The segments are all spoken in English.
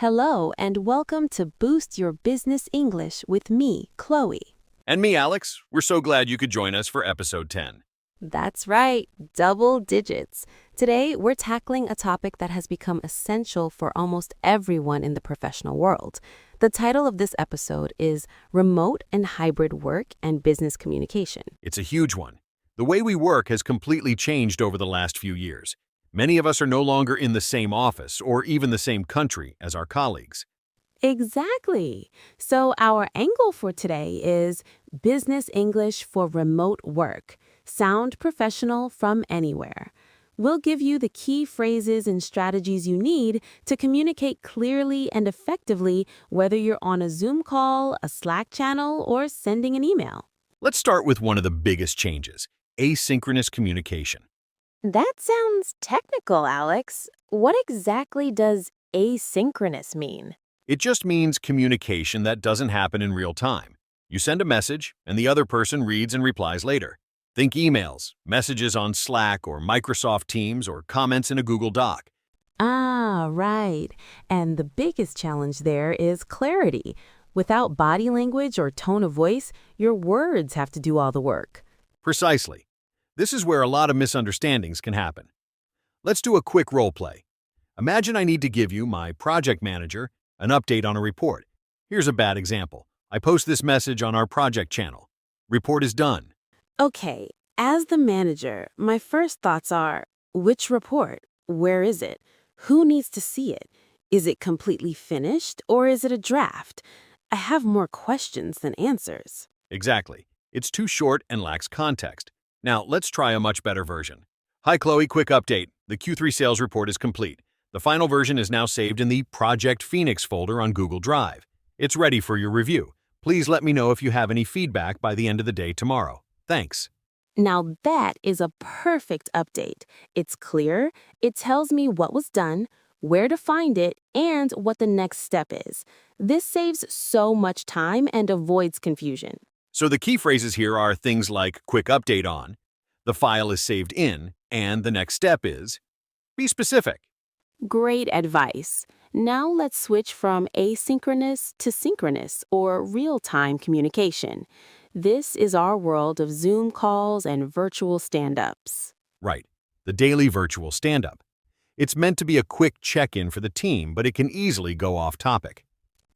Hello and welcome to Boost Your Business English with me, Chloe. And me, Alex. We're so glad you could join us for episode 10. That's right, double digits. Today, we're tackling a topic that has become essential for almost everyone in the professional world. The title of this episode is Remote and Hybrid Work and Business Communication. It's a huge one. The way we work has completely changed over the last few years. Many of us are no longer in the same office or even the same country as our colleagues. Exactly. So our angle for today is Business English for Remote Work. Sound professional from anywhere. We'll give you the key phrases and strategies you need to communicate clearly and effectively, whether you're on a Zoom call, a Slack channel, or sending an email. Let's start with one of the biggest changes, asynchronous communication. That sounds technical, Alex. What exactly does asynchronous mean? It just means communication that doesn't happen in real time. You send a message, and the other person reads and replies later. Think emails, messages on Slack or Microsoft Teams, or comments in a Google Doc. Ah, right. And the biggest challenge there is clarity. Without body language or tone of voice, your words have to do all the work. Precisely. This is where a lot of misunderstandings can happen. Let's do a quick role play. Imagine I need to give you, my project manager, an update on a report. Here's a bad example. I post this message on our project channel. Report is done. Okay, as the manager, my first thoughts are, which report? Where is it? Who needs to see it? Is it completely finished or is it a draft? I have more questions than answers. Exactly. It's too short and lacks context. Now, let's try a much better version. Hi, Chloe, quick update. The Q3 sales report is complete. The final version is now saved in the Project Phoenix folder on Google Drive. It's ready for your review. Please let me know if you have any feedback by the end of the day tomorrow. Thanks. Now that is a perfect update. It's clear, it tells me what was done, where to find it, and what the next step is. This saves so much time and avoids confusion. So the key phrases here are things like quick update on, the file is saved in, and the next step is. Be specific. Great advice. Now let's switch from asynchronous to synchronous or real-time communication. This is our world of Zoom calls and virtual stand-ups. Right. The daily virtual stand-up. It's meant to be a quick check-in for the team, but it can easily go off topic.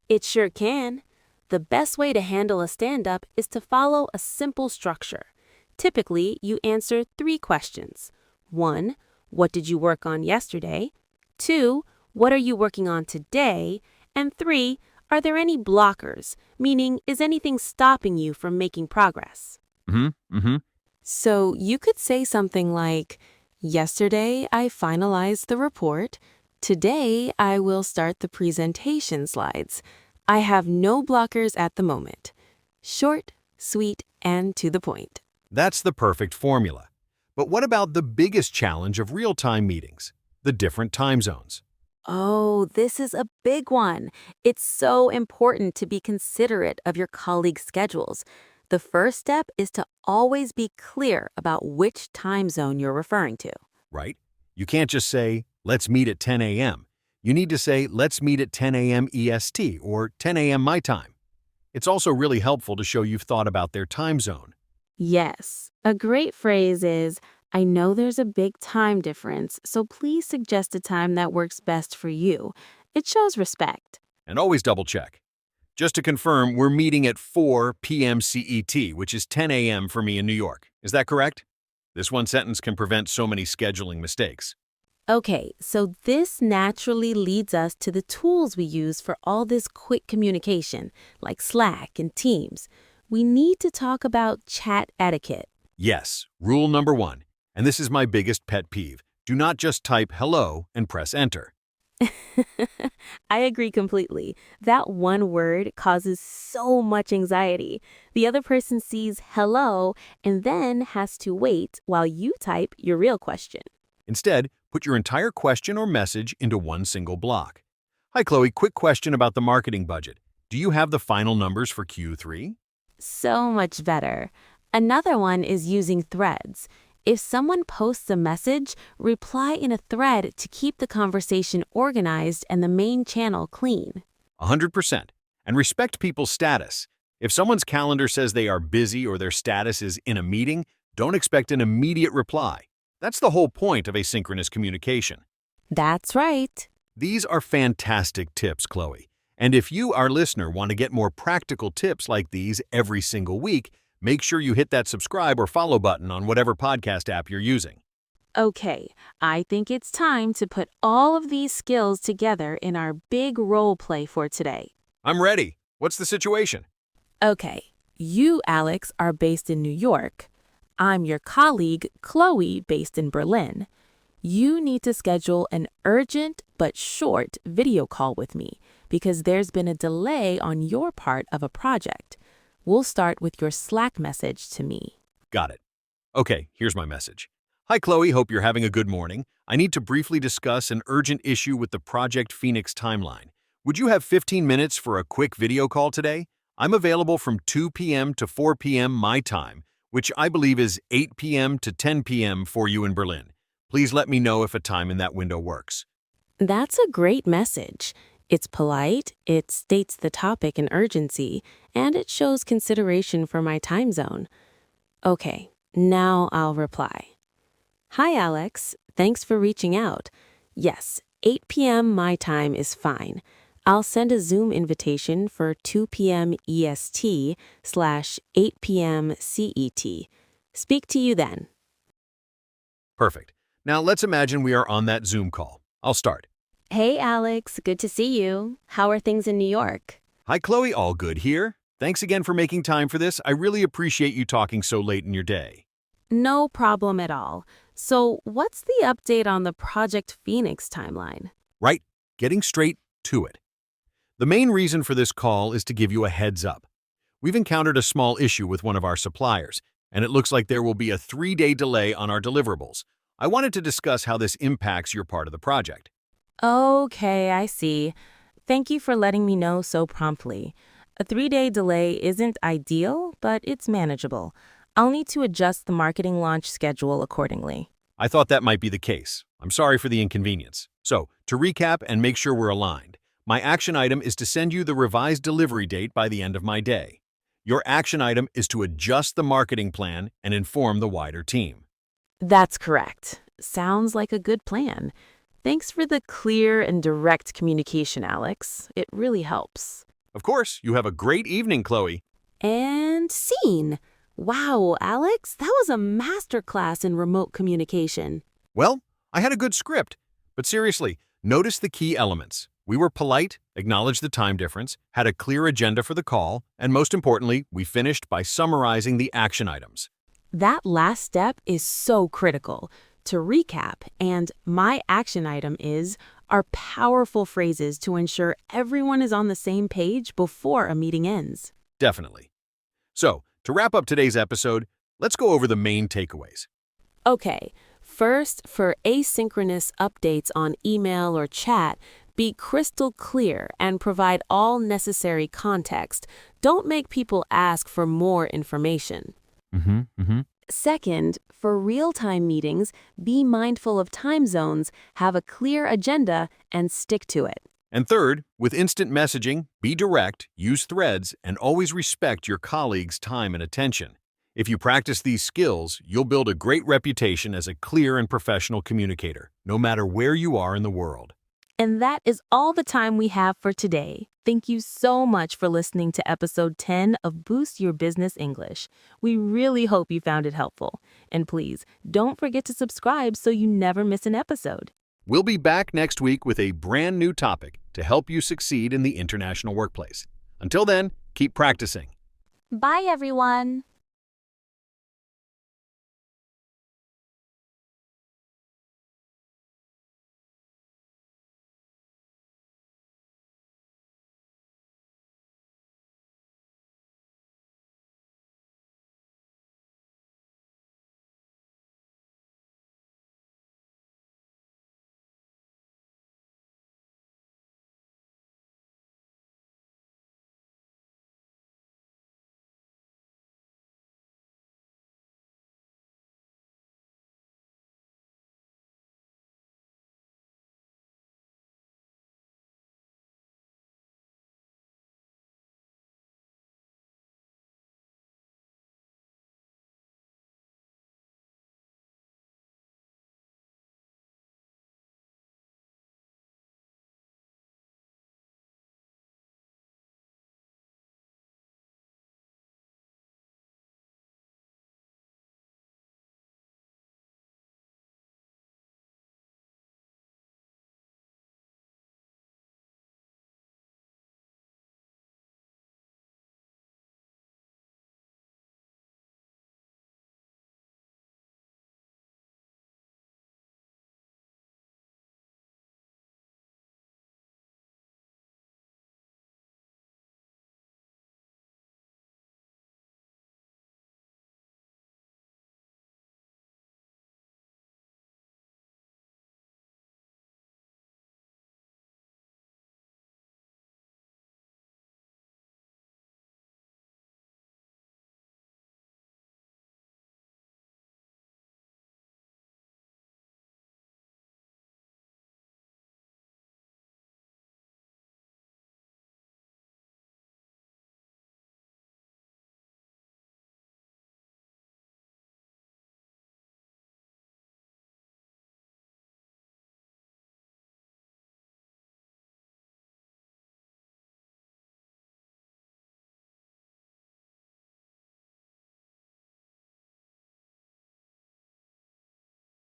It sure can. The best way to handle a stand-up is to follow a simple structure. Typically, you answer 3 questions. 1, what did you work on yesterday? 2, what are you working on today? And 3, are there any blockers? Meaning, is anything stopping you from making progress? So you could say something like, yesterday I finalized the report. Today I will start the presentation slides. I have no blockers at the moment. Short, sweet, and to the point. That's the perfect formula. But what about the biggest challenge of real-time meetings? The different time zones. Oh, this is a big one. It's so important to be considerate of your colleagues' schedules. The first step is to always be clear about which time zone you're referring to. Right? You can't just say, let's meet at 10 a.m. You need to say, let's meet at 10 a.m. EST or 10 a.m. my time. It's also really helpful to show you've thought about their time zone. Yes, a great phrase is, I know there's a big time difference, so please suggest a time that works best for you. It shows respect. And always double check. Just to confirm, we're meeting at 4 p.m. CET, which is 10 a.m. for me in New York. Is that correct? This one sentence can prevent so many scheduling mistakes. Okay, so this naturally leads us to the tools we use for all this quick communication, like Slack and Teams. We need to talk about chat etiquette. Yes, rule number 1. And this is my biggest pet peeve. Do not just type hello and press enter. I agree completely. That one word causes so much anxiety. The other person sees hello and then has to wait while you type your real question. Instead, put your entire question or message into one single block. Hi, Chloe, quick question about the marketing budget. Do you have the final numbers for Q3? So much better. Another one is using threads. If someone posts a message, reply in a thread to keep the conversation organized and the main channel clean. 100%. And respect people's status. If someone's calendar says they are busy or their status is in a meeting, don't expect an immediate reply. That's the whole point of asynchronous communication. That's right. These are fantastic tips, Chloe. And if you, our listener, want to get more practical tips like these every single week, make sure you hit that subscribe or follow button on whatever podcast app you're using. Okay, I think it's time to put all of these skills together in our big role play for today. I'm ready. What's the situation? Okay, you, Alex, are based in New York. I'm your colleague, Chloe, based in Berlin. You need to schedule an urgent but short video call with me because there's been a delay on your part of a project. We'll start with your Slack message to me. Got it. Okay, here's my message. Hi, Chloe. Hope you're having a good morning. I need to briefly discuss an urgent issue with the Project Phoenix timeline. Would you have 15 minutes for a quick video call today? I'm available from 2 p.m. to 4 p.m. my time, which I believe is 8 p.m. to 10 p.m. for you in Berlin. Please let me know if a time in that window works. That's a great message. It's polite, it states the topic and urgency, and it shows consideration for my time zone. Okay, now I'll reply. Hi, Alex. Thanks for reaching out. Yes, 8 p.m. my time is fine. I'll send a Zoom invitation for 2 p.m. EST/8 p.m. CET. Speak to you then. Perfect. Now let's imagine we are on that Zoom call. I'll start. Hey, Alex. Good to see you. How are things in New York? Hi, Chloe. All good here? Thanks again for making time for this. I really appreciate you talking so late in your day. No problem at all. So, what's the update on the Project Phoenix timeline? Right, getting straight to it. The main reason for this call is to give you a heads up. We've encountered a small issue with one of our suppliers, and it looks like there will be a 3-day delay on our deliverables. I wanted to discuss how this impacts your part of the project. Okay, I see. Thank you for letting me know so promptly. A 3-day delay isn't ideal, but it's manageable. I'll need to adjust the marketing launch schedule accordingly. I thought that might be the case. I'm sorry for the inconvenience. So, to recap and make sure we're aligned, my action item is to send you the revised delivery date by the end of my day. Your action item is to adjust the marketing plan and inform the wider team. That's correct. Sounds like a good plan. Thanks for the clear and direct communication, Alex. It really helps. Of course, you have a great evening, Chloe. And scene. Wow, Alex, that was a masterclass in remote communication. Well, I had a good script, but seriously, notice the key elements. We were polite, acknowledged the time difference, had a clear agenda for the call, and most importantly, we finished by summarizing the action items. That last step is so critical. To recap, and my action item are powerful phrases to ensure everyone is on the same page before a meeting ends. Definitely. So, to wrap up today's episode, let's go over the main takeaways. Okay, first, for asynchronous updates on email or chat, be crystal clear and provide all necessary context. Don't make people ask for more information. Second, for real-time meetings, be mindful of time zones, have a clear agenda, and stick to it. And third, with instant messaging, be direct, use threads, and always respect your colleagues' time and attention. If you practice these skills, you'll build a great reputation as a clear and professional communicator, no matter where you are in the world. And that is all the time we have for today. Thank you so much for listening to episode 10 of Boost Your Business English. We really hope you found it helpful. And please, don't forget to subscribe so you never miss an episode. We'll be back next week with a brand new topic to help you succeed in the international workplace. Until then, keep practicing. Bye, everyone.